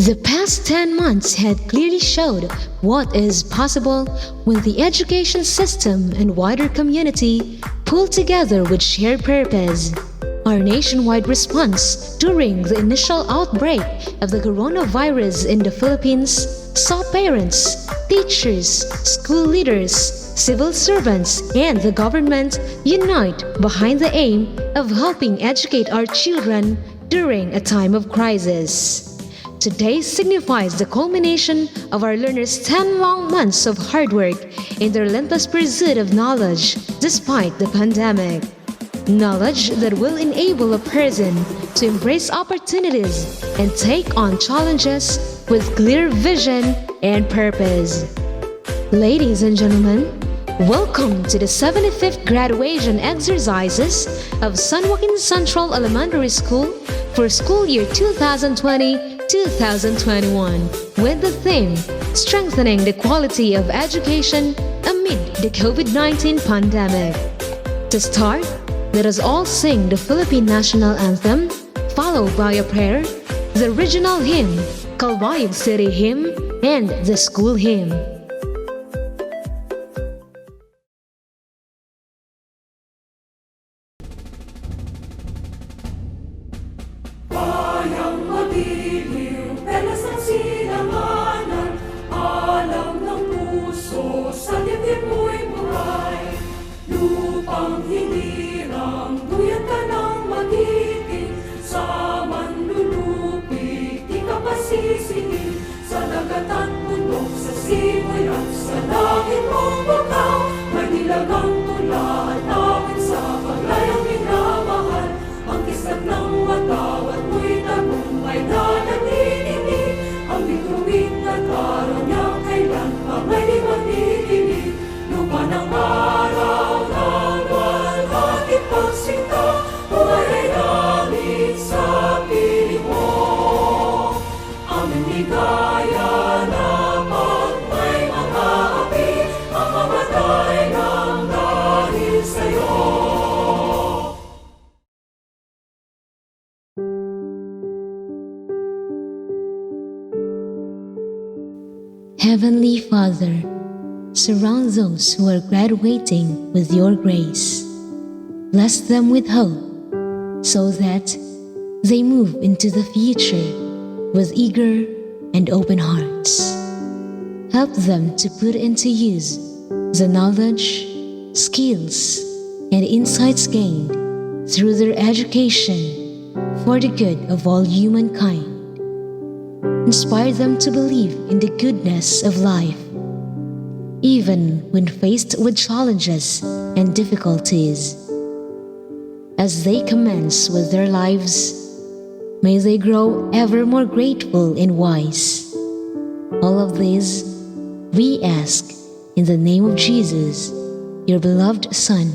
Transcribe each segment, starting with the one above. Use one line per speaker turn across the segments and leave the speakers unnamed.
The past 10 months had clearly showed what is possible when the education system and wider community pull together with shared purpose. Our nationwide response during the initial outbreak of the coronavirus in the Philippines saw parents, teachers, school leaders, civil servants, and the government unite behind the aim of helping educate our children during a time of crisis. Today signifies the culmination of our learners' 10 long months of hard work in their relentless pursuit of knowledge despite the pandemic. Knowledge that will enable a person to embrace opportunities and take on challenges with clear vision and purpose. Ladies and gentlemen, welcome to the 75th graduation exercises of San Joaquin Central Elementary School for school year 2020-2021 with the theme Strengthening the Quality of Education Amid the COVID-19 Pandemic. To start, let us all sing the Philippine National Anthem, followed by a prayer, the regional hymn, Calbayog City Hymn, and the school hymn.
Bayang madilim, pelas ng silanganan, alam ng puso, sa dibdib mo'y buhay. Lupang hinirang, duyan ka ng magiting, sa manlulupi, di ka pasisingin, sa dagat at bundok, sa simoy at sa langit mong bukaw, may nilagang tula at awit sa paglayang minamahal, ang kisag ng matawat mo'y tagumpay na nagnidinig, ang bituin at araw niya kailan pa may di magdidinig, lupa ng araw ng walhati pagsinta, buhay ay langit sa piling mo. Aming ligaya na pag may mga api, ang mamatay ng dahil sa'yo.
Heavenly Father, surround those who are graduating with your grace. Bless them with hope, so that they move into the future with eager and open hearts. Help them to put into use the knowledge, skills, and insights gained through their education for the good of all humankind. Inspire them to believe in the goodness of life, even when faced with challenges and difficulties. As they commence with their lives, may they grow ever more grateful and wise. All of this we ask in the name of Jesus, your beloved Son.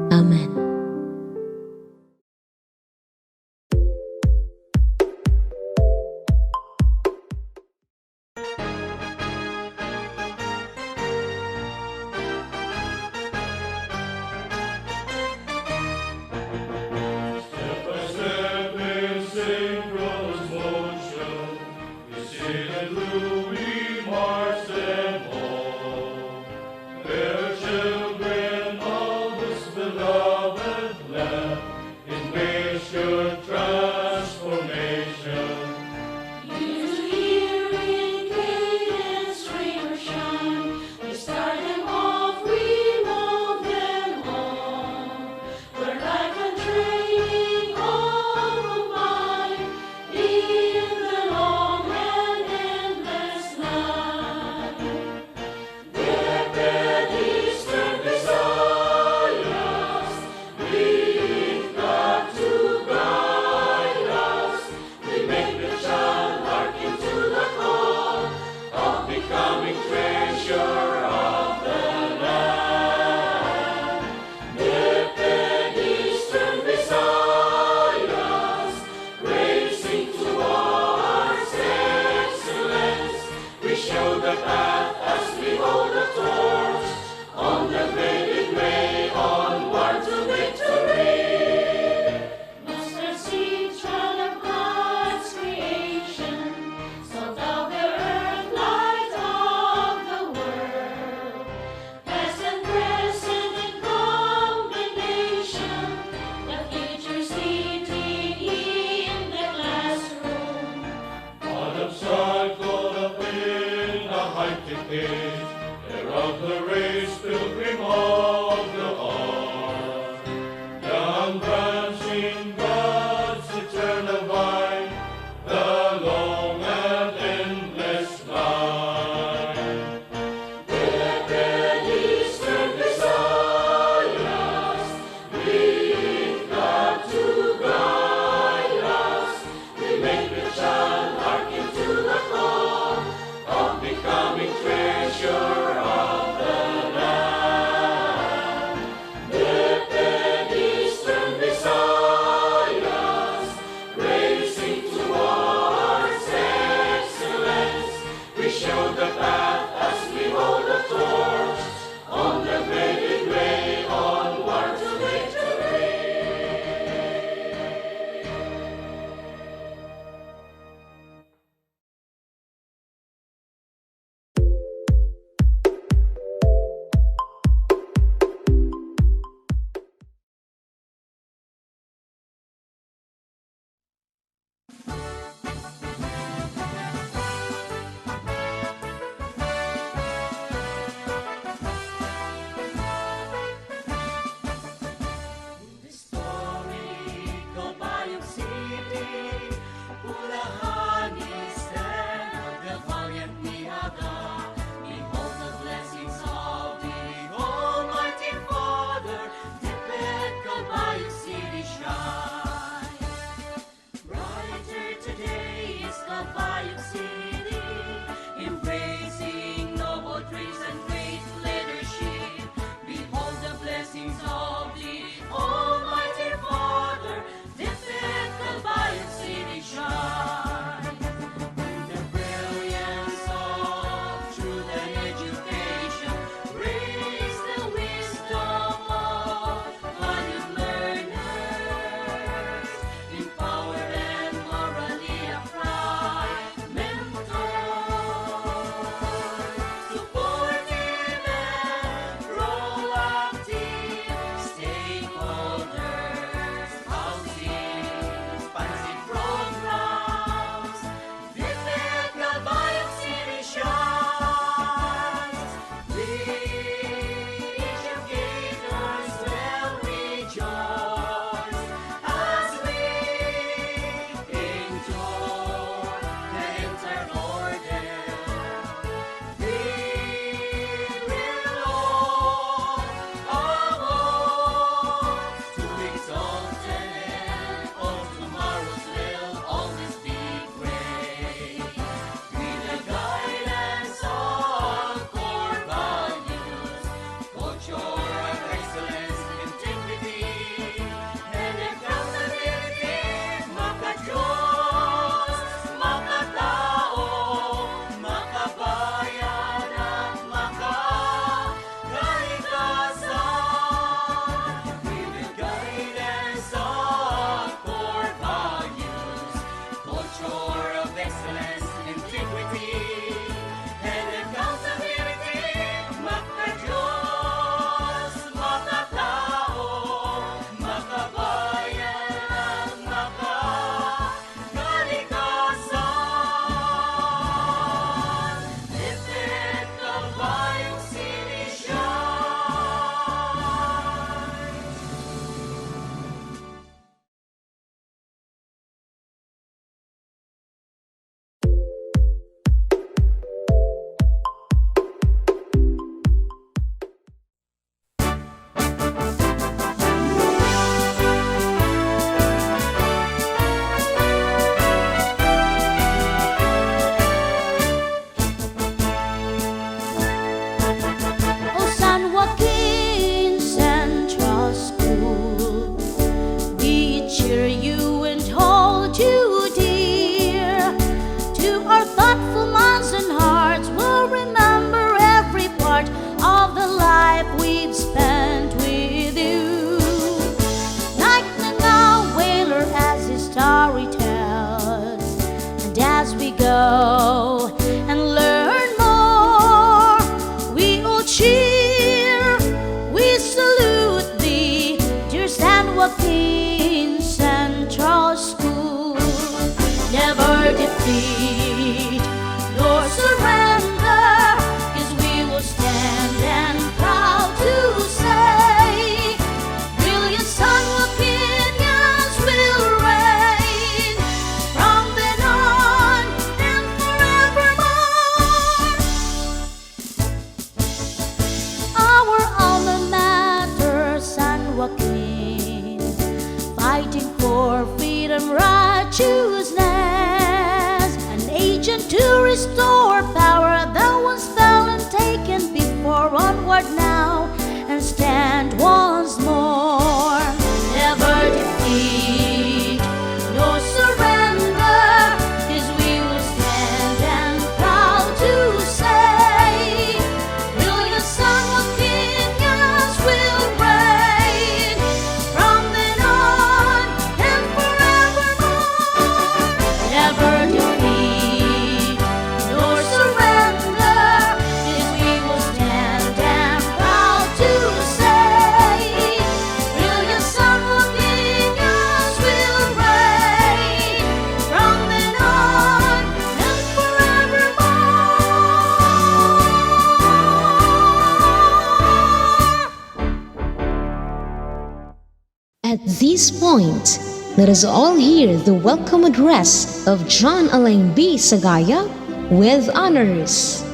Amen.
Children of
fighting for freedom, righteousness, an agent to restore power that once fell and taken before. Onward now and stand once more. Never defeat, no surrender, 'cause we will stand and proud to say, brilliant Son of Kings will reign from then on and forevermore. Never defeat, nor surrender, 'cause we will stand and proud to say, brilliant Son of Kings will reign from then on and forevermore.
At this point, let us all hear the welcome address of John Alain B. Sagaya with honors.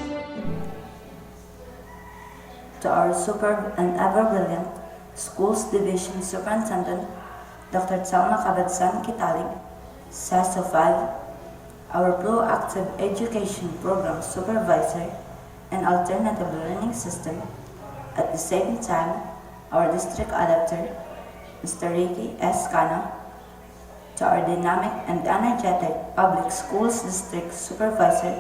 To our superb and ever-brilliant Schools Division Superintendent, Dr. Thelma Cabadsan Kitalig, SESO 5, our Proactive Education Program Supervisor and Alternative Learning System, at the same time, our District Auditor, Mr. Ricky S. Cano, to our dynamic and energetic Public Schools District Supervisor,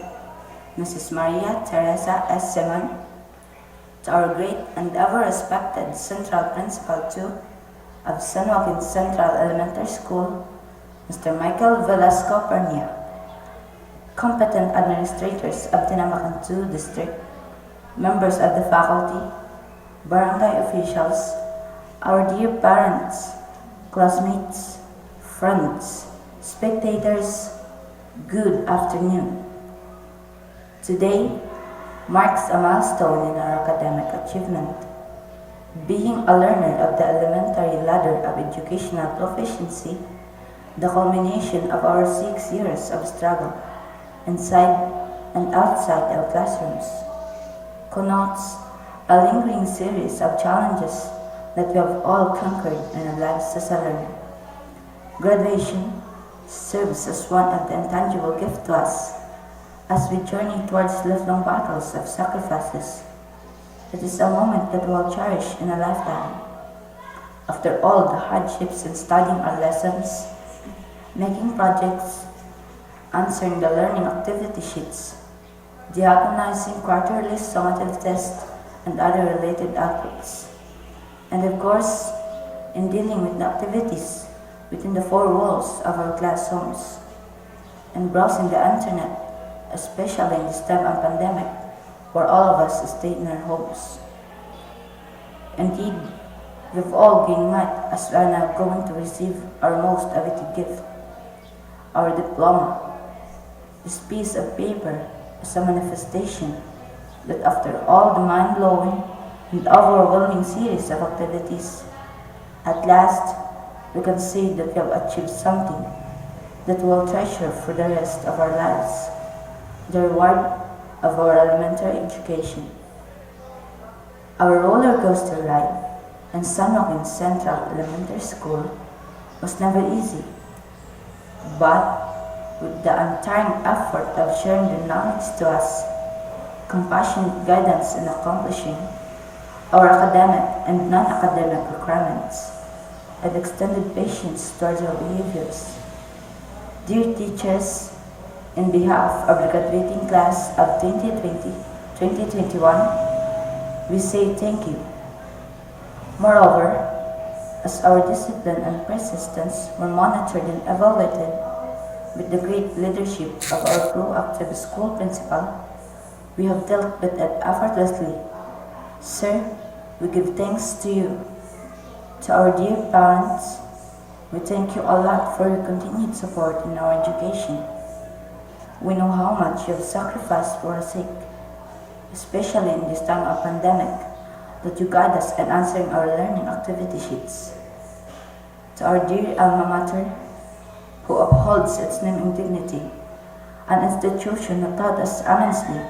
Mrs. Maria Teresa S. Simon, to our great and ever-respected Central Principal 2 of San Joaquin Central Elementary School, Mr. Michael Velasco Pernia, competent administrators of Tinamacan 2 District, members of the faculty, barangay officials, our dear parents, classmates, friends, spectators, good afternoon. Today marks a milestone in our academic achievement. Being a learner of the elementary ladder of educational proficiency, the culmination of our 6 years of struggle inside and outside our classrooms, connotes a lingering series of challenges that we have all conquered in our lives as a learner. Graduation serves as one of the intangible gifts to us as we journey towards lifelong battles of sacrifices. It is a moment that we will cherish in a lifetime. After all the hardships in studying our lessons, making projects, answering the learning activity sheets, diagonizing quarterly summative tests and other related outputs, and of course, in dealing with the activities within the 4 walls of our class homes, and browsing the internet, especially in this time of pandemic, where all of us stay in our homes. Indeed, we've all gained much as we are now going to receive our most awaited gift, our diploma. This piece of paper is a manifestation that after all the mind-blowing and overwhelming series of activities, at last we can say that we have achieved something that we will treasure for the rest of our lives, the reward of our elementary education. Our roller coaster ride in San Joaquin Central Elementary School was never easy, but with the untiring effort of sharing the knowledge to us, compassionate guidance in accomplishing our academic and non-academic requirements, and extended patience towards our behaviors. Dear teachers, in behalf of the graduating class of 2020-2021, we say thank you. Moreover, as our discipline and persistence were monitored and evaluated with the great leadership of our proactive school principal, we have dealt with it effortlessly. Sir, we give thanks to you. To our dear parents, we thank you a lot for your continued support in our education. We know how much you have sacrificed for our sake, especially in this time of pandemic, that you guide us in answering our learning activity sheets. To our dear alma mater, who upholds its name and dignity, an institution that taught us immensely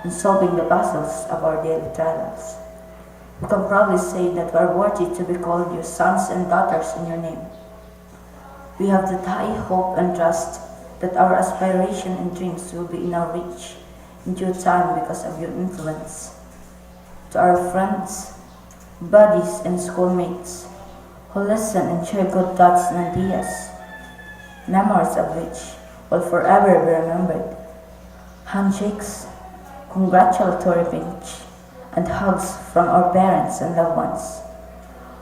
in solving the puzzles of our daily trials. We can proudly say that we are worthy to be called your sons and daughters in your name. We have that high hope and trust that our aspiration and dreams will be in our reach in due time because of your influence. To our friends, buddies, and schoolmates who listen and share good thoughts and ideas, memories of which will forever be remembered. Handshakes, congratulatory pinch, and hugs from our parents and loved ones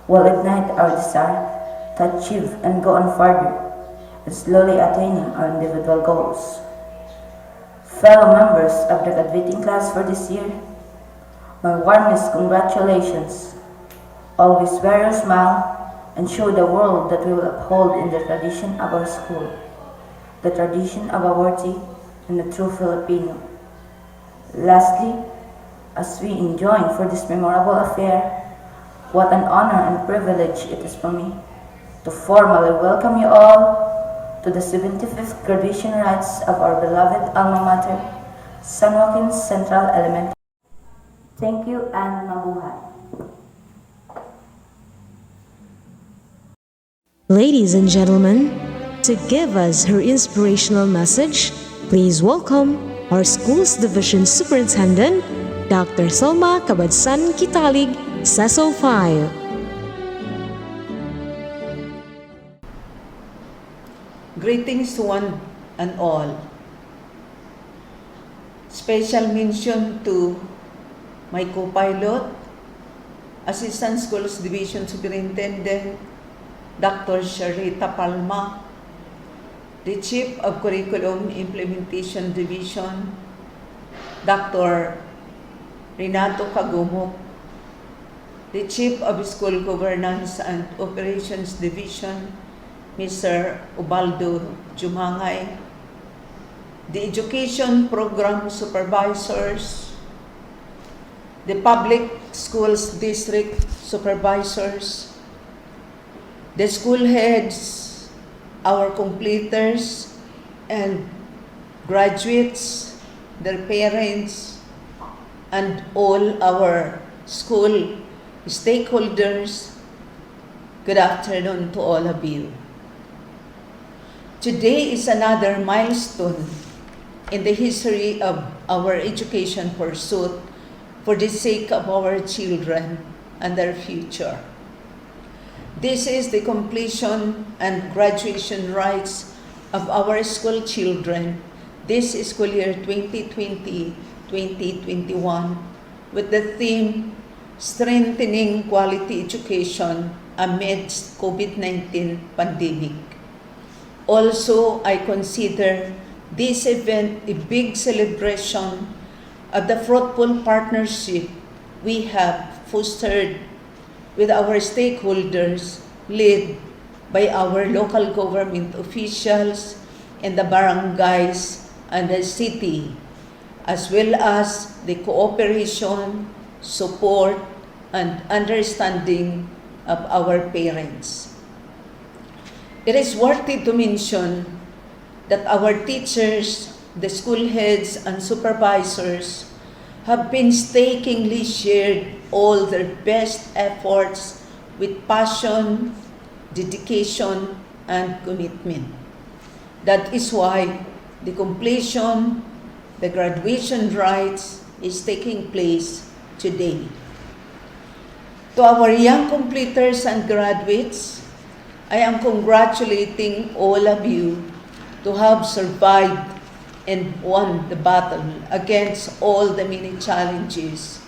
will ignite our desire to achieve and go on further and slowly attaining our individual goals. Fellow members of the graduating class for this year, my warmest congratulations. Always wear your smile and show the world that we will uphold in the tradition of our school, the tradition of a worthy and a true Filipino. Lastly, as we enjoy for this memorable affair, what an honor and privilege it is for me to formally welcome you all to the 75th graduation rites of our beloved alma mater, San Joaquin Central Elementary. Thank you and mabuhay.
Ladies and gentlemen, to give us her inspirational message, please welcome our school's division superintendent, Dr. Salma Kabadsan Kitalig, SESO 5.
Greetings to one and all. Special mention to my co-pilot, Assistant Schools Division Superintendent, Dr. Sharita Palma, the Chief of Curriculum Implementation Division, Dr. Renato Kagumok, the Chief of School Governance and Operations Division, Mr. Ubaldo Jumangay, the Education Program Supervisors, the Public Schools District Supervisors, the school heads, our completers and graduates, their parents, and all our school stakeholders, good afternoon to all of you. Today is another milestone in the history of our education pursuit for the sake of our children and their future. This is the completion and graduation rites of our school children this school year 2020-2021 with the theme Strengthening Quality Education Amidst COVID-19 Pandemic. Also, I consider this event a big celebration of the fruitful partnership we have fostered with our stakeholders led by our local government officials in the barangays and the city, as well as the cooperation, support, and understanding of our parents. It is worthy to mention that our teachers, the school heads, and supervisors have painstakingly shared all their best efforts with passion, dedication, and commitment. That is why the completion, the graduation rites is taking place today. To our young completers and graduates, I am congratulating all of you to have survived and won the battle against all the many challenges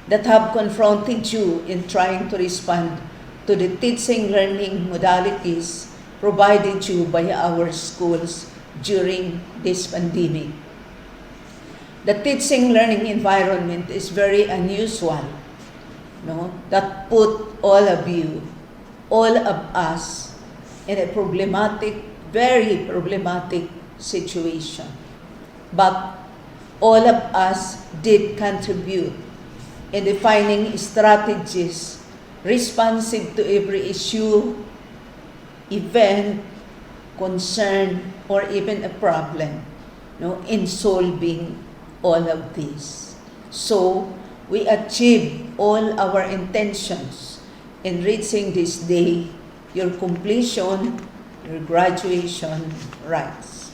that have confronted you in trying to respond to the teaching learning modalities provided you by our schools during this pandemic. The teaching learning environment is very unusual, that put all of you, all of us, in a problematic, very problematic situation. But all of us did contribute in defining strategies responsive to every issue, event, concern, or even a problem, in solving all of this. So, we achieved all our intentions in reaching this day, your completion, your graduation rites.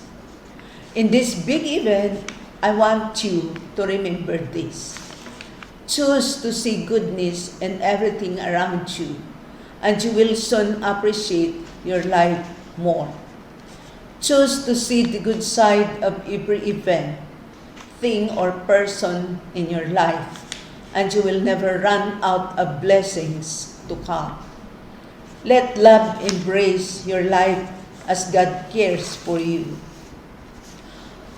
In this big event, I want you to remember this. Choose to see goodness in everything around you, and you will soon appreciate your life more. Choose to see the good side of every event, thing, or person in your life, and you will never run out of blessings to come. Let love embrace your life as God cares for you.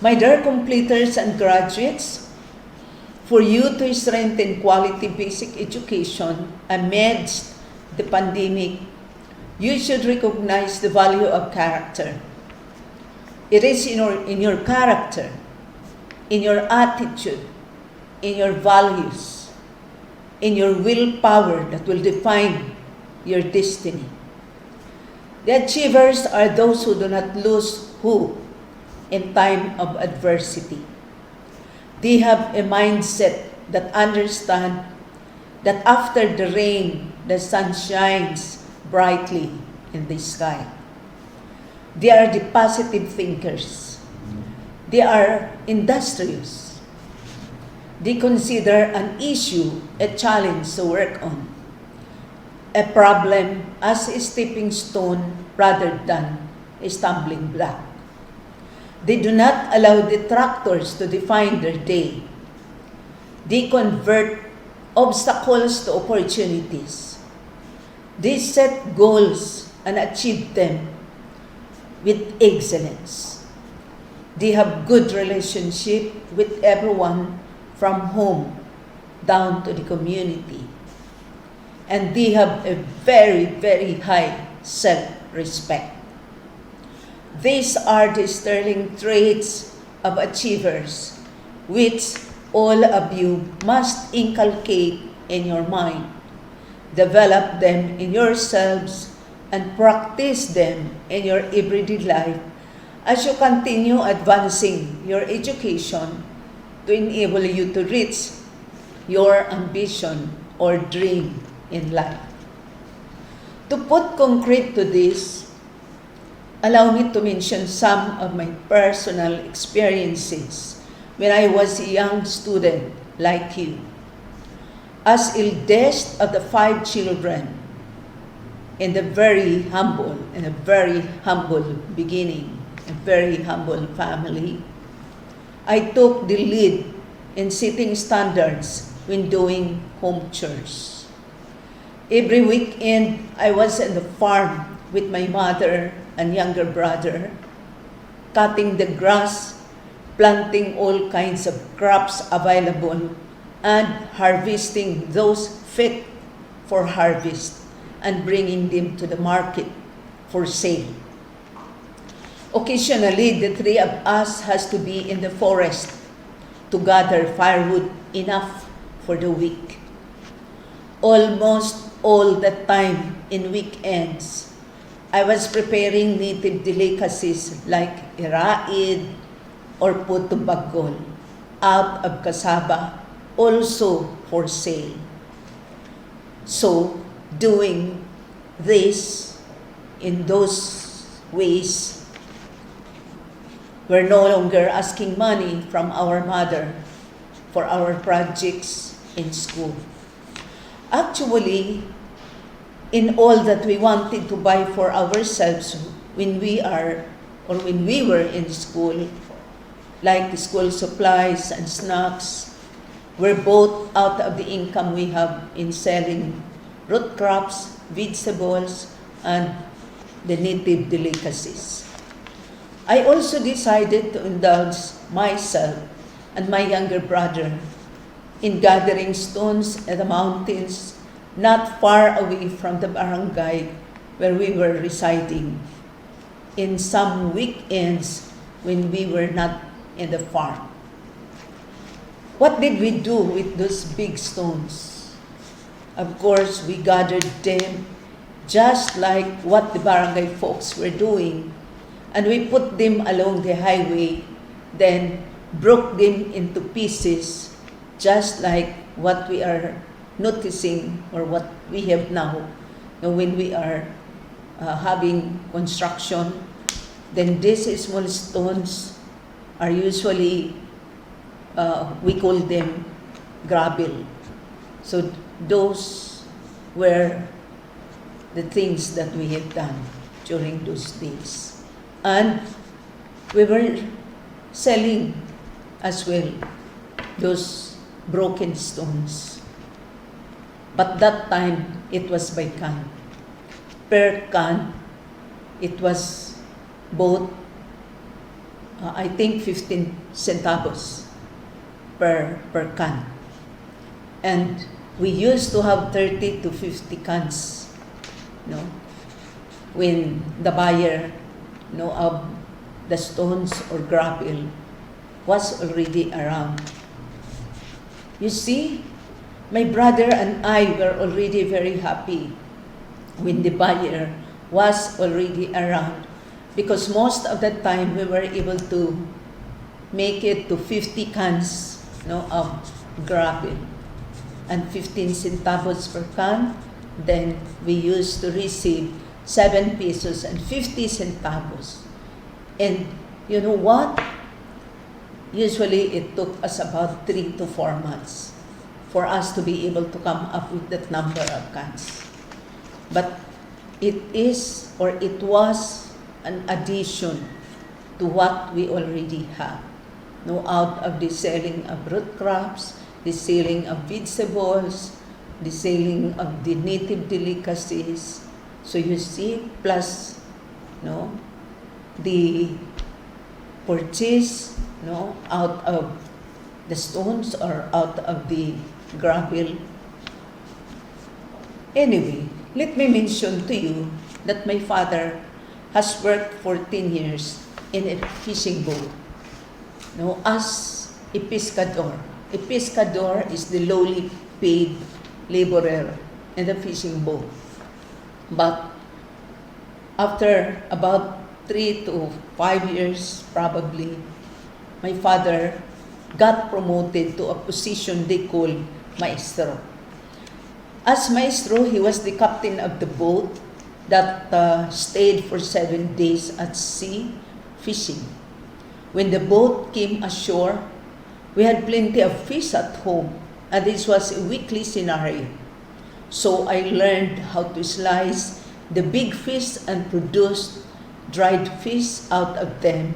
My dear completers and graduates, for you to strengthen quality basic education amidst the pandemic, you should recognize the value of character. It is in your character, in your attitude, in your values, in your willpower that will define your destiny. The achievers are those who do not lose hope in time of adversity. They have a mindset that understands that after the rain, the sun shines brightly in the sky. They are the positive thinkers. They are industrious. They consider an issue a challenge to work on, a problem as a stepping stone rather than a stumbling block. They do not allow detractors to define their day. They convert obstacles to opportunities. They set goals and achieve them with excellence. They have good relationship with everyone from home down to the community. And they have a very, very high self-respect. These are the sterling traits of achievers, which all of you must inculcate in your mind. Develop them in yourselves and practice them in your everyday life as you continue advancing your education to enable you to reach your ambition or dream in life. To put concrete to this, allow me to mention some of my personal experiences when I was a young student like you. As eldest of the 5 children in a very humble beginning, a very humble family, I took the lead in setting standards when doing home chores. Every weekend, I was in the farm with my mother and younger brother, cutting the grass, planting all kinds of crops available, and harvesting those fit for harvest and bringing them to the market for sale. Occasionally, the 3 of us has to be in the forest to gather firewood enough for the week. Almost all the time in weekends, I was preparing native delicacies like iraid or puto bagol out of cassava, also for sale. So, doing this in those ways, we're no longer asking money from our mother for our projects in school. Actually, in all that we wanted to buy for ourselves when we were in school, like the school supplies and snacks, were both out of the income we have in selling root crops, vegetables, and the native delicacies. I also decided to indulge myself and my younger brother in gathering stones at the mountains not far away from the barangay where we were residing in some weekends when we were not in the farm. What did we do with those big stones? Of course, we gathered them just like what the barangay folks were doing, and we put them along the highway, then broke them into pieces just like what we are noticing or what we have now when we are having construction, then these small stones are usually, we call them gravel. So those were the things that we had done during those days. And we were selling as well those broken stones. But that time, it was by can. Per can, it was both, I think 15 centavos per can. And we used to have 30 to 50 cans, when the buyer, of the stones or gravel was already around. You see, my brother and I were already very happy when the buyer was already around, because most of the time we were able to make it to 50 cans of gravel and 15 centavos per can. Then we used to receive 7 pesos and 50 centavos. And you know what? Usually it took us about 3 to 4 months for us to be able to come up with that number of cans. But it was an addition to what we already have. Out of the selling of root crops, the selling of vegetables, the selling of the native delicacies. So you see, plus the purchase out of the stones or out of the gravel. Anyway, let me mention to you that my father has worked 14 years in a fishing boat, as a pescador. A pescador is the lowly paid laborer in the fishing boat. But after about 3 to 5 years, probably, my father got promoted to a position they call maestro. As maestro, he was the captain of the boat that stayed for 7 days at sea fishing. When the boat came ashore, we had plenty of fish at home, and this was a weekly scenario. So I learned how to slice the big fish and produce dried fish out of them,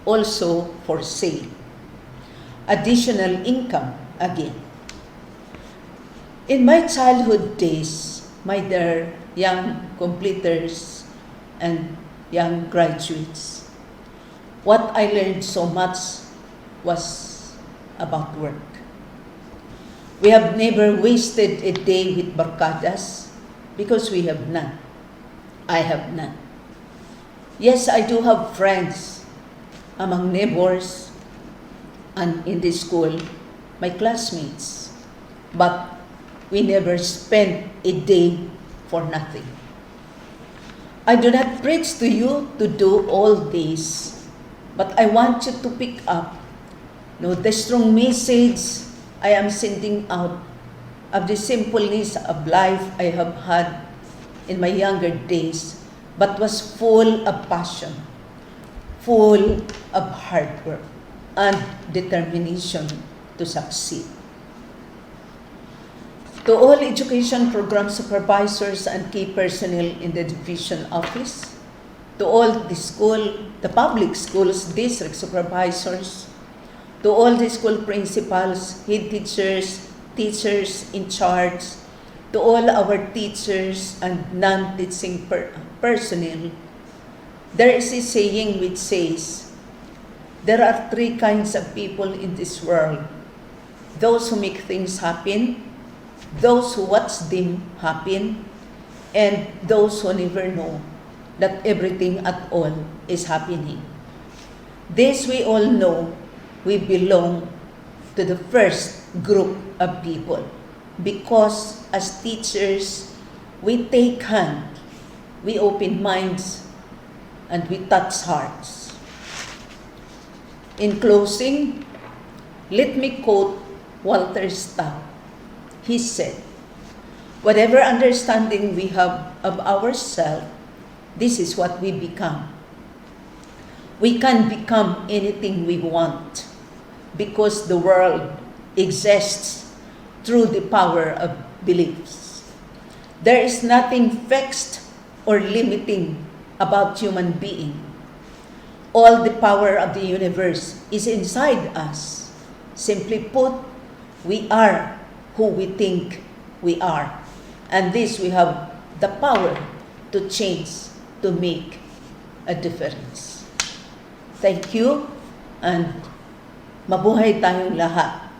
also for sale. Additional income again. In my childhood days, my dear young completers and young graduates, what I learned so much was about work. We have never wasted a day with barcadas because we have none. I have none. Yes, I do have friends among neighbors and in the school, my classmates, but we never spent a day for nothing. I do not preach to you to do all this, but I want you to pick up the strong message I am sending out of the simpleness of life I have had in my younger days, but was full of passion, full of hard work, and determination to succeed. To all education program supervisors and key personnel in the division office, to all the public schools district supervisors, to all the school principals, head teachers, teachers in charge, to all our teachers and non-teaching personnel, there is a saying which says, there are 3 kinds of people in this world: those who make things happen, those who watch them happen, and those who never know that everything at all is happening. This we all know. We belong to the first group of people because as teachers, we take hand, we open minds, and we touch hearts. In closing, let me quote Walter Scott. He said, "Whatever understanding we have of ourselves this is what we become. We can become anything we want because the world exists through the power of beliefs. There is nothing fixed or limiting about human being. All the power of the universe is inside us. Simply put, we are who we think we are. And this we have the power to change, to make a difference. Thank you, and mabuhay tayong lahat.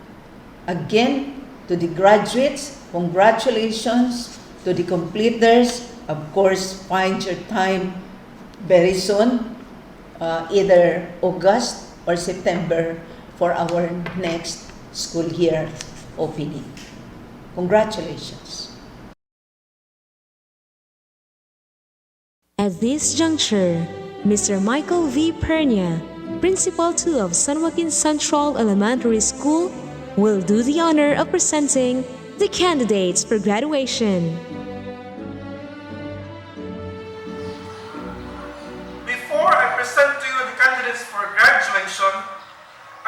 Again, to the graduates, congratulations. To the completers, of course, find your time very soon, either August or September for our next school year opening. Congratulations.
At this juncture, Mr. Michael V. Pernia, Principal 2 of San Joaquin Central Elementary School, will do the honor of presenting the candidates for graduation.
Before I present to you the candidates for graduation,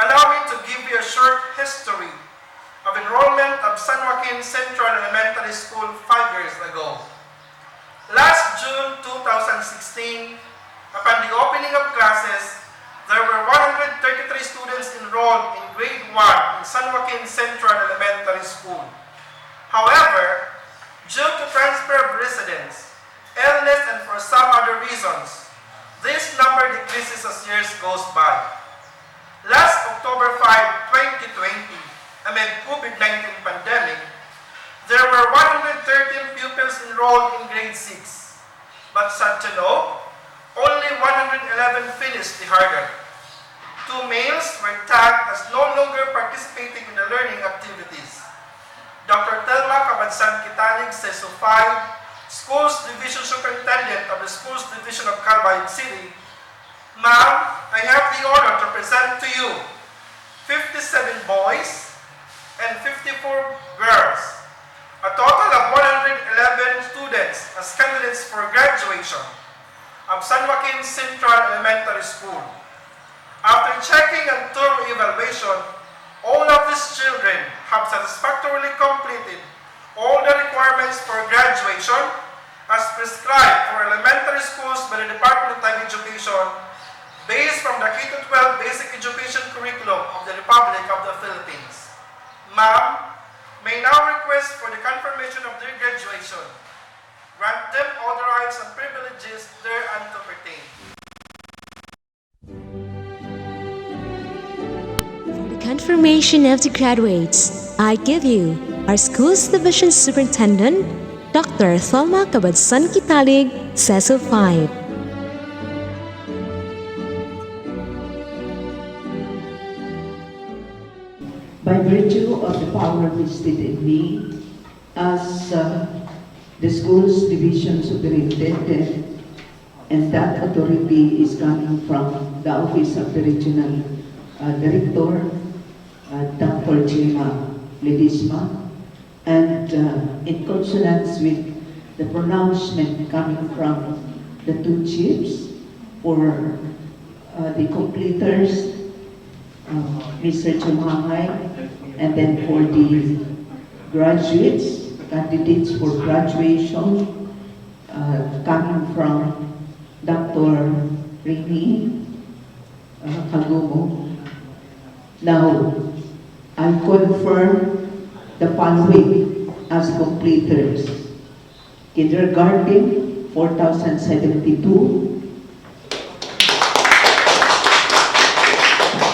allow me to give you a short history of enrollment of San Joaquin Central Elementary School 5 years ago. Last June 2016, upon the opening of classes, there were 133 students enrolled in grade 1 in San Joaquin Central Elementary School. However, due to transfer of residents, illness, and for some other reasons, this number decreases as years goes by. Last October 5, 2020, amid COVID-19 pandemic, there were 113 pupils enrolled in grade 6. But sad to know, only 111 finished the hurdle. 2 males were tagged as no longer participating in the learning activities. Dr. Telma Cabadsan Kitalig, CESO 5, Schools Division Superintendent of the Schools Division of Calbayog City. Ma'am, I have the honor to present to you 57 boys and 54 girls, a total of 111 students as candidates for graduation of San Joaquin Central Elementary School. After checking and thorough evaluation, all of these children have satisfactorily completed all the requirements for graduation as prescribed for elementary schools by the Department of Education based from the K-12 Basic Education Curriculum of the Republic of the Philippines. Ma'am, may now request for the confirmation of their graduation. Grant them all the rights and privileges thereunto pertain.
For the confirmation of the graduates, I give you our Schools Division Superintendent, Dr. Thelma Cabadsan Kitalig, CESO 5.
By virtue of the power vested in me as the school's division superintendent, and that authority is coming from the office of the regional director, Dr. Jema Ledisma, and in consonance with the pronouncement coming from the 2 chiefs for the completers, Mr. Chumangay, and then for the graduates, candidates for graduation, coming from Dr. Rini Kagumo. Now, I confirm the following as completers. Kindergarten, 4,072.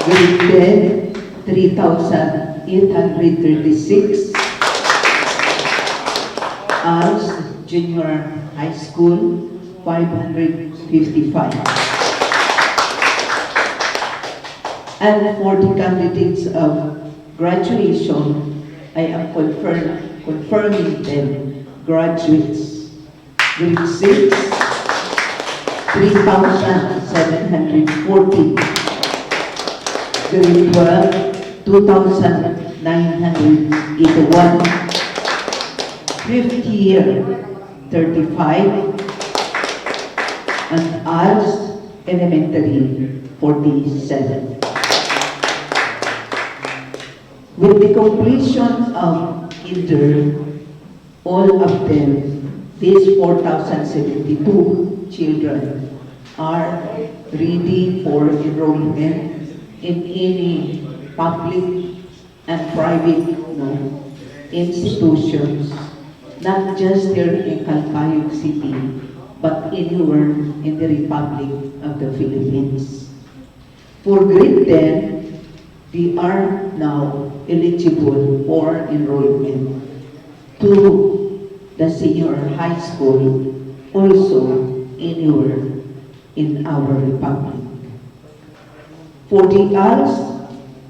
Grade 10, 3,836. As junior high school, 555. And for the candidates of graduation, I am confirming them graduates. Grade 6, 3,740. Grade 12, 2,981. Fifth year, 35. and Al's Elementary 47. With the completion of either, all of them, these 4,072 children are ready for enrollment in any public and private institutions, not just here in Calcayog City, but anywhere in the Republic of the Philippines. For grade 10, they are now eligible for enrollment to the senior high school, also anywhere in our Republic. For the ALS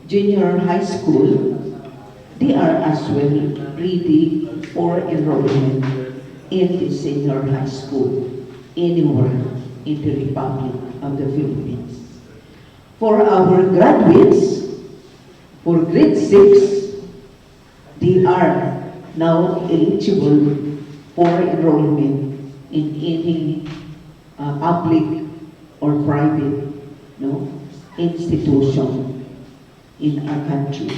Junior High School, they are as well ready for enrollment in the senior high school, anywhere in the Republic of the Philippines. For our graduates, for grade 6, they are now eligible for enrollment in any public or private institution in our country.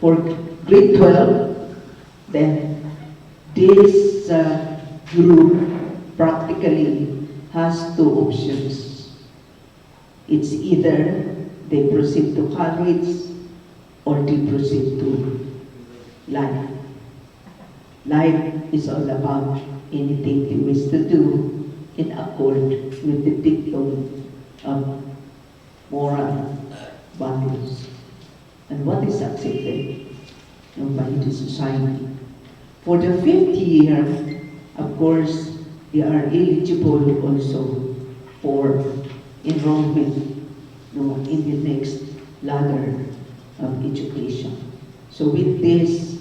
For grade 12, then this group practically has two options. It's either they proceed to college or they proceed to life. Life is all about anything they wish to do in accord with the dictum of moral values and what is accepted by the society. For the 5th year, of course, they are eligible also for enrollment in the next ladder of education. So with this,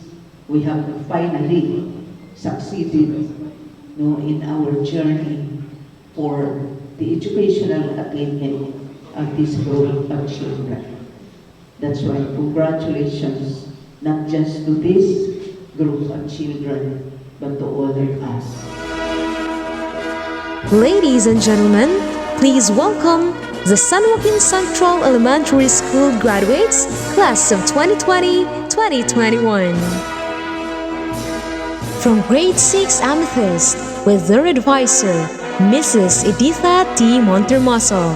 we have finally succeeded in our journey for the educational attainment of this group of children. That's why congratulations, not just to this group of children, but to all of us.
Ladies and gentlemen, please welcome the San Joaquin Central Elementary School graduates, class of 2020-2021. From grade 6 Amethyst, with their advisor, Mrs. Editha T. Montermoso.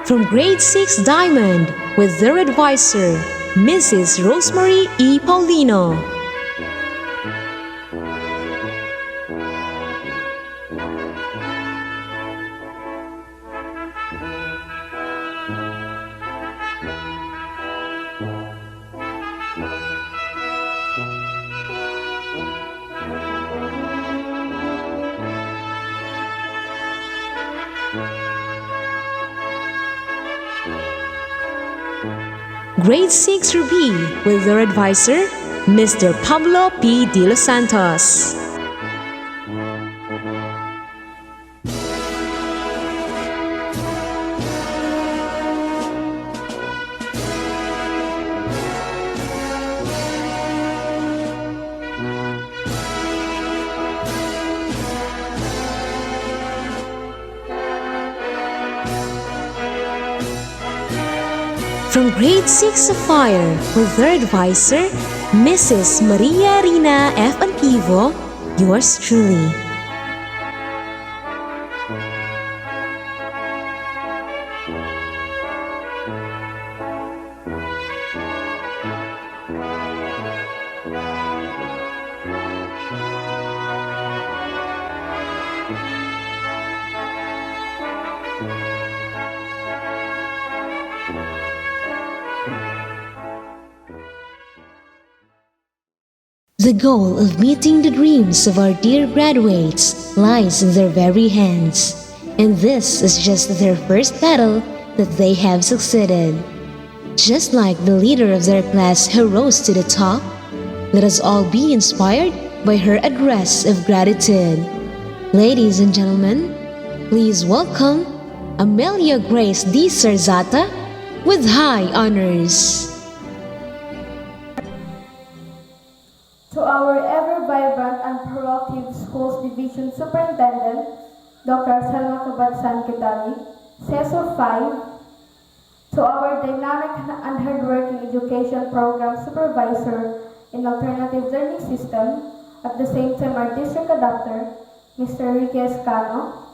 From grade 6 Diamond, with their advisor, Mrs. Rosemary E. Paulino. Grade 6 Ruby, with their advisor, Mr. Pablo P. De Los Santos. From grade 6 Sapphire, with their advisor, Mrs. Maria Rina F. Antivo, yours truly. The goal of meeting the dreams of our dear graduates lies in their very hands, and this is just their first battle that they have succeeded. Just like the leader of their class who rose to the top, let us all be inspired by her address of gratitude. Ladies and gentlemen, please welcome Amelia Grace D. Sarzata with high honors.
To our ever-vibrant and proactive Schools Division Superintendent, Dr. Selma Kabatsan Kitali, CESO 5, to our dynamic and hardworking Education Program Supervisor in Alternative Learning System, at the same time our District Adapter, Mr. Ricky Escano,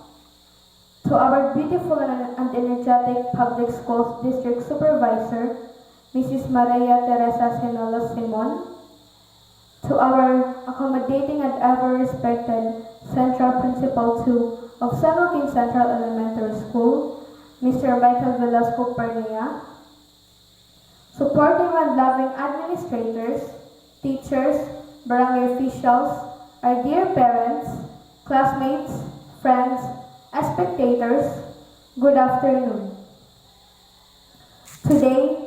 to our beautiful and energetic Public Schools District Supervisor, Mrs. Maria Teresa Senolos Simon, to our accommodating and ever-respected Central Principal 2 of San Joaquin Central Elementary School, Mr. Michael Velasco Pernia, supportive and loving administrators, teachers, barangay officials, our dear parents, classmates, friends, and spectators, good afternoon. Today,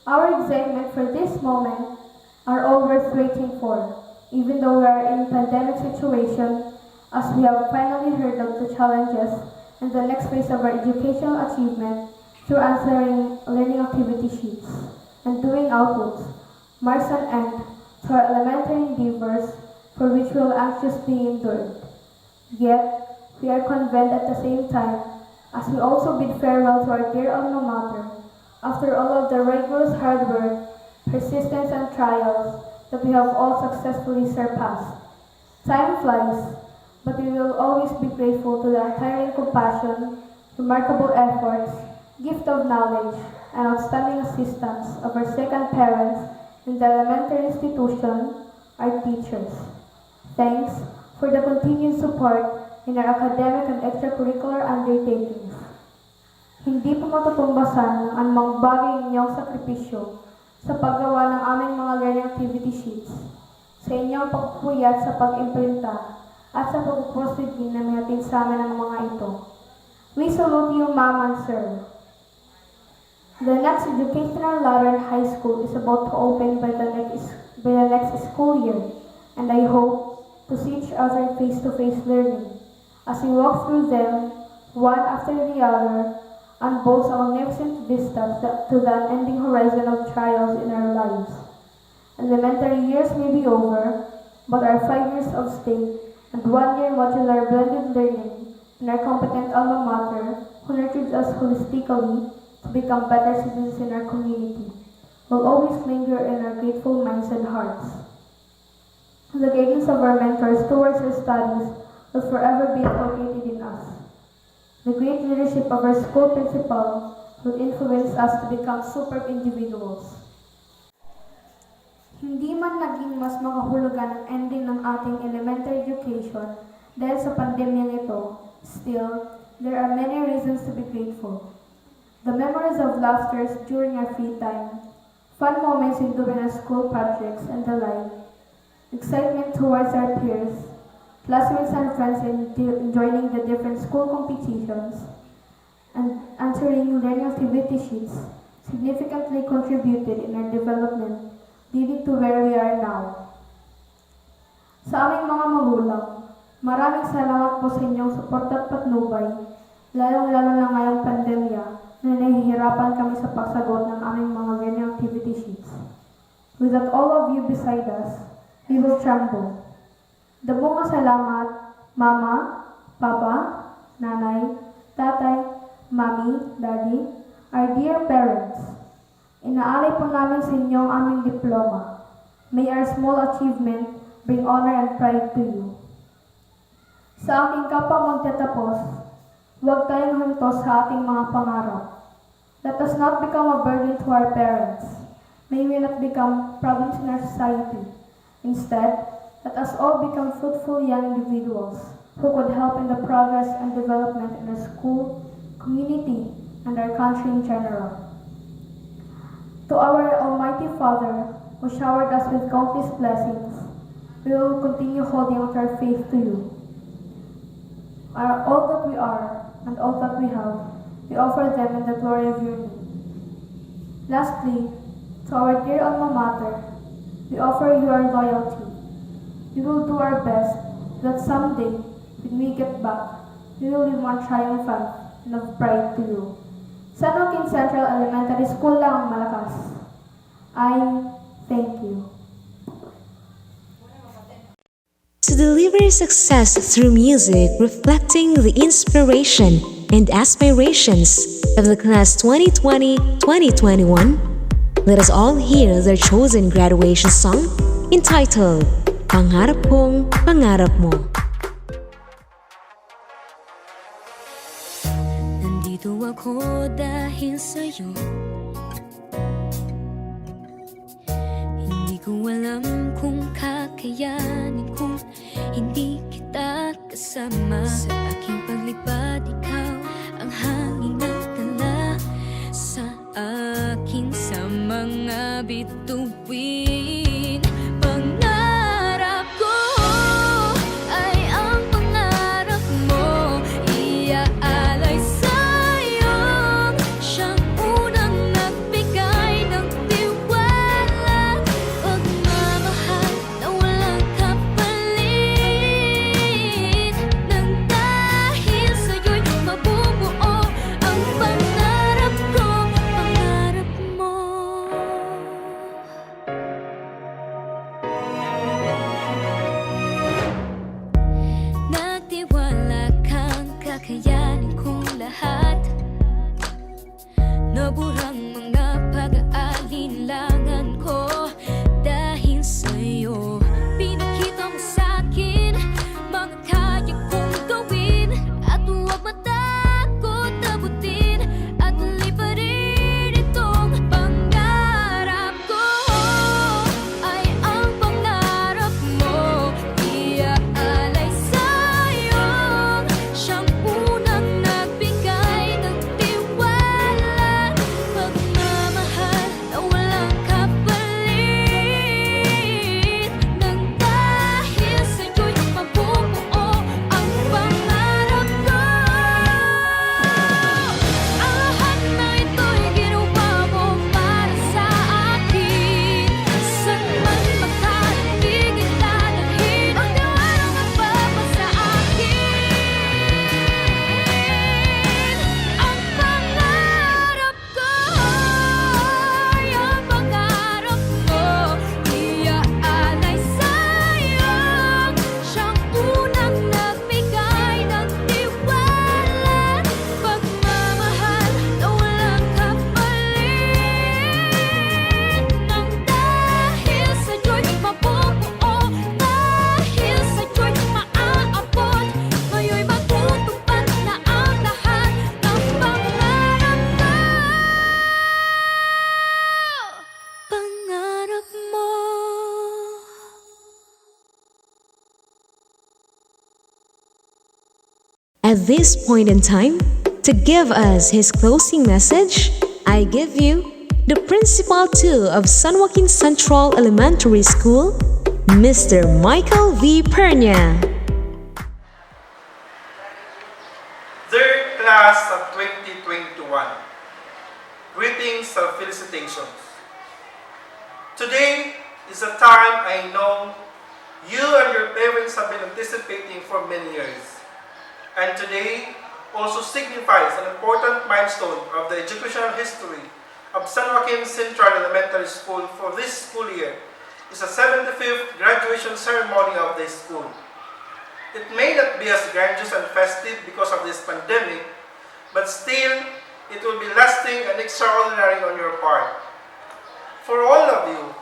our excitement for this moment are all worth waiting for, even though we are in a pandemic situation, as we have finally heard of the challenges and the next phase of our educational achievement through answering learning activity sheets and doing outputs, marks an end to our elementary endeavors for which we will anxiously endured. Yet, we are convinced at the same time, as we also bid farewell to our dear alma mater, after all of the rigorous hard work, persistence and trials that we have all successfully surpassed. Time flies, but we will always be grateful to the untiring compassion, remarkable efforts, gift of knowledge, and outstanding assistance of our second parents in the elementary institution, our teachers. Thanks for the continued support in our academic and extracurricular undertakings. Hindi po matutumbasan ng anumang bagay inyong sakripisyo sa paggawa ng aming mga learning activity sheets, sa inyong pagpupuyat sa pag-imprinta, at sa pagpupursige na may atin sa amin ang mga ito. We salute you, Ma'am and Sir. The next educational ladder in high school is about to open by the next school year, and I hope to see each other face-to-face learning as we walk through them, one after the other, and boast a magnificent vista to the unending horizon of trials in our lives. Elementary years may be over, but our 5 years of state and 1 year modular blended learning in our competent alma mater, who nurtures us holistically to become better citizens in our community, will always linger in our grateful minds and hearts. The guidance of our mentors towards our studies will forever be inculcated in us. The great leadership of our school principal will influence us to become superb individuals. Hindi man naging mas makahulugan ang ending ng ating elementary education dahil sa pandemyang ito, still, there are many reasons to be grateful. The memories of laughters during our free time, fun moments in doing our school projects and the like, excitement towards our peers, classmates and friends in joining the different school competitions, and answering learning activity sheets significantly contributed in our development, leading to where we are now. Sa aming mga magulang, maraming salamat po sa inyong suporta at patnubay, lalong-lalo na ngayong pandemya na nahihirapan kami sa pagsagot ng aming mga learning activity sheets. Without all of you beside us, we will tremble. Dabong salamat, Mama, Papa, Nanay, Tatay, Mami, Daddy, our dear parents. Inaalay po namin sa inyo ang aming diploma. May our small achievement bring honor and pride to you. Sa aking kapwa magtatapos, huwag tayong huminto sa ating mga pangarap. Let us not become a burden to our parents. May we not become problems in our society. Instead, let us all become fruitful young individuals who could help in the progress and development in our school, community, and our country in general. To our Almighty Father, who showered us with countless blessings, we will continue holding out our faith to you. All that we are and all that we have we offer them in the glory of your name. Lastly, to our dear alma mater, we offer you our loyalty. We will do our best that someday, when we get back, we will be more triumphant and of pride to you. San Joaquin Central Elementary School lang ang malakas. I thank you.
To deliver success through music reflecting the inspiration and aspirations of the class 2020-2021, let us all hear their chosen graduation song entitled Pangarap Kong Pangarap Mo.
Nandito ako dahil sa'yo. Hindi ko alam kung kakayanin kung hindi kita kasama. Sa aking paglipad, ikaw ang hangin na tala sa akin sa mga bituin. Pangarap ko ay ang pangarap mo. Iaalay sa'yo siyang unang nagbigay ng tiwala. Pagmamahal na walang kapalit. Nang dahil sa'yo'y mabubuo ang pangarap ko, pangarap mo. Nagtiwala kang kakayanin kong lahat. Naburang mga pag-aalinlangan ko dahil sa'yo. Pinakita mo sa'kin mga kaya kong gawin. At huwag matakot abutin at liparin itong pangarap ko. Ay ang pangarap mo. Iaalay sa'yo siyang unang nagbigay ng tiwala. Pagmamahal na walang kapalit. Nang dahil sa'yo'y mabubuo ang pangarap ko. Ang lahat na ito'y ginawa mo para sa akin. Saan man makarating, ilalangin ang tiwalang magpapasa akin. Ang pangarap ko ay ang pangarap mo. Iaalay sa'yo siyang unang nagbigay ng tiwala. Pagmamahal na walang kapalit. Nang dahil sa'yo'y mabubuo, dahil sa'yo'y maaabot, ngayon'y matutupad na ang lahat ng pangarap ko. Pangarap mo.
At this point in time, to give us his closing message, I give you the Principal 2 of San Joaquin Central Elementary School, Mr. Michael V. Pernia.
Dear class of 2021, greetings and felicitations. Today is a time I know you and your parents have been anticipating for many years. And today also signifies an important milestone of the educational history of San Joaquin Central Elementary School for this school year. It's the 75th graduation ceremony of this school. It may not be as grandiose and festive because of this pandemic, but still, it will be lasting and extraordinary on your part. For all of you,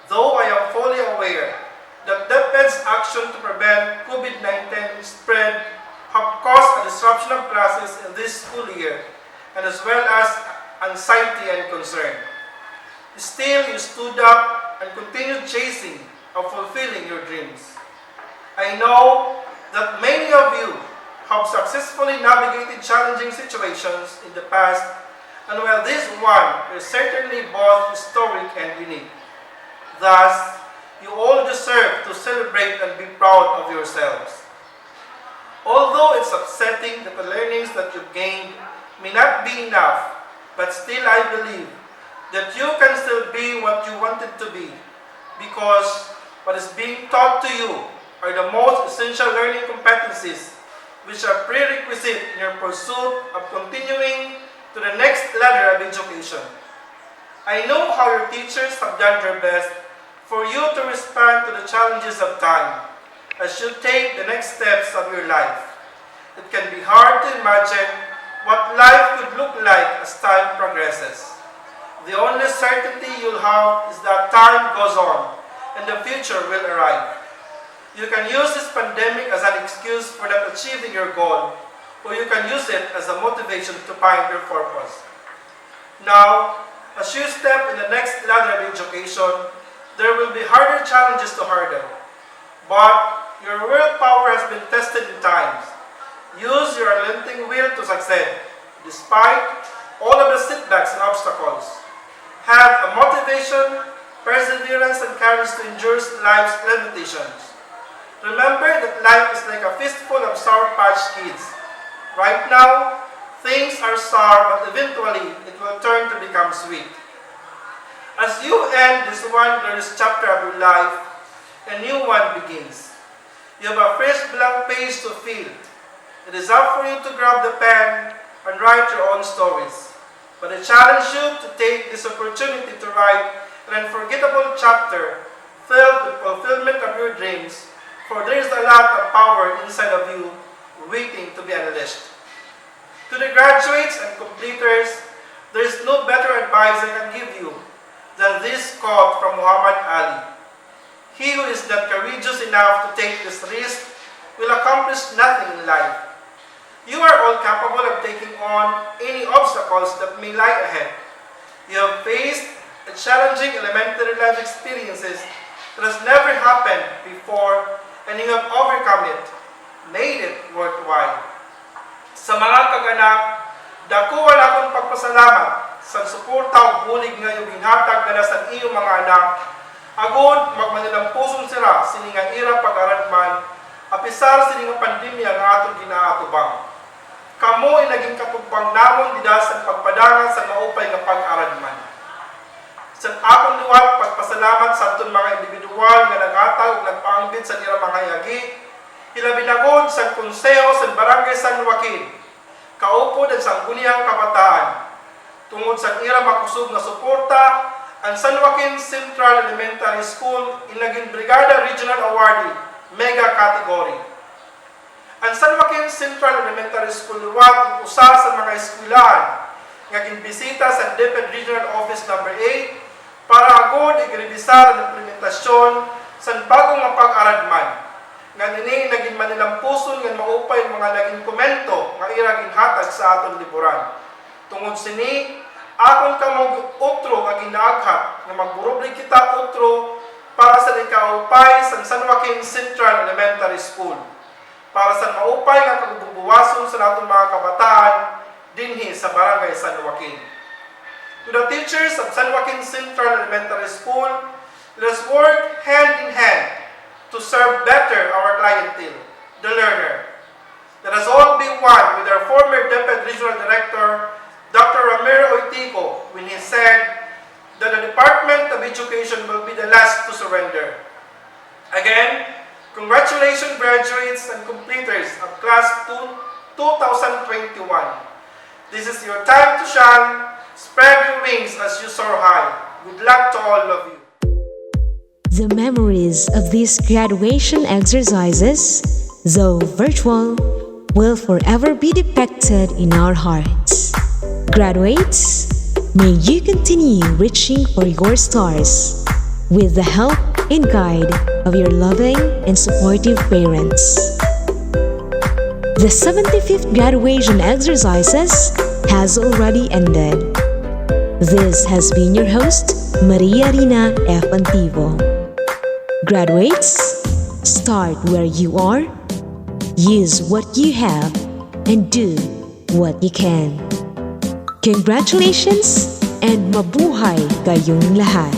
though I am fully aware that DepEd's action to prevent COVID-19 spread have caused a disruption of classes in this school year, and as well as anxiety and concern. Still, you stood up and continued chasing of fulfilling your dreams. I know that many of you have successfully navigated challenging situations in the past, and while this one is certainly both historic and unique. Thus, you all deserve to celebrate and be proud of yourselves. Although it's upsetting that the learnings that you've gained may not be enough, but still I believe that you can still be what you wanted to be, because what is being taught to you are the most essential learning competencies which are prerequisite in your pursuit of continuing to the next ladder of education. I know how your teachers have done their best for you to respond to the challenges of time as you take the next steps of your life. It can be hard to imagine what life could look like as time progresses. The only certainty you'll have is that time goes on and the future will arrive. You can use this pandemic as an excuse for not achieving your goal, or you can use it as a motivation to find your purpose. Now, as you step in the next ladder of education, there will be harder challenges to hurdle. But your willpower has been tested in times. Use your unrelenting will to succeed, despite all of the setbacks and obstacles. Have a motivation, perseverance, and courage to endure life's limitations. Remember that life is like a fistful of Sour Patch Kids. Right now, things are sour, but eventually it will turn to become sweet. As you end this wondrous chapter of your life, a new one begins. You have a fresh blank page to fill. It is up for you to grab the pen and write your own stories. But I challenge you to take this opportunity to write an unforgettable chapter filled with fulfillment of your dreams, for there is a lot of power inside of you waiting to be unleashed. To the graduates and completers, there is no better advice I can give you than this quote from Muhammad Ali. He who is not courageous enough to take this risk will accomplish nothing in life. You are all capable of taking on any obstacles that may lie ahead. You have faced a challenging elementary life experiences that has never happened before, and you have overcome it, made it worthwhile. Sa mga kaganak, dako wala akong pagpasalamat sa suporta o bulig nga yung ginhatag na sa iyong mga anak. Agod, magmanilang pusong sira, siningang ira pag-aradman, apisar siningang pandemya nga atong ginaatubang. Kamu ay naging katubang namon dida sa pagpadangan sa maupay nga pag-aradman. Sa akong liwat, pagpasalamat sa atong mga individual nga nagataw ug nagpaangbit sa nila mga yagi, hilabinagod sa konseho sa Barangay San Joaquin, kaupod ang sangguniang kabataan. Tungod sa ira makusog na suporta, ang San Joaquin Central Elementary School inaging Brigada Regional Awardee, Mega Category. Ang San Joaquin Central Elementary School liwat usa sa mga eskwelahan nga ginbisita sa DepEd Regional Office No. 8 para agod igrebisar ang implementasyon sa bagong nga pag-aradman. Nga nini naging manilang puson nga maupay mga naging komento nga ira ginhatag sa aton liburan. Tungod sini, akon kamog utro nga ginaaghat nga magburubli kita utro para sa ikaupay sa San Joaquin Central Elementary School, para sa maupay nga kagbubuwason sa natong mga kabataan dinhi sa Barangay San Joaquin. To the teachers of San Joaquin Central Elementary School, let us work hand in hand to serve better our clientele, the learner. Let us all be one with our former DepEd Regional Director, Dr. Ramiro Oitico, when he said that the Department of Education will be the last to surrender. Again, congratulations graduates and completers of Class 2021. This is your time to shine. Spread your wings as you soar high. Good luck to all of you.
The memories of these graduation exercises, though virtual, will forever be depicted in our hearts. Graduates, may you continue reaching for your stars with the help and guide of your loving and supportive parents. The 75th graduation exercises has already ended. This has been your host, Maria Rina F. Antivo. Graduates, start where you are, use what you have, and do what you can. Congratulations and mabuhay kayong lahat!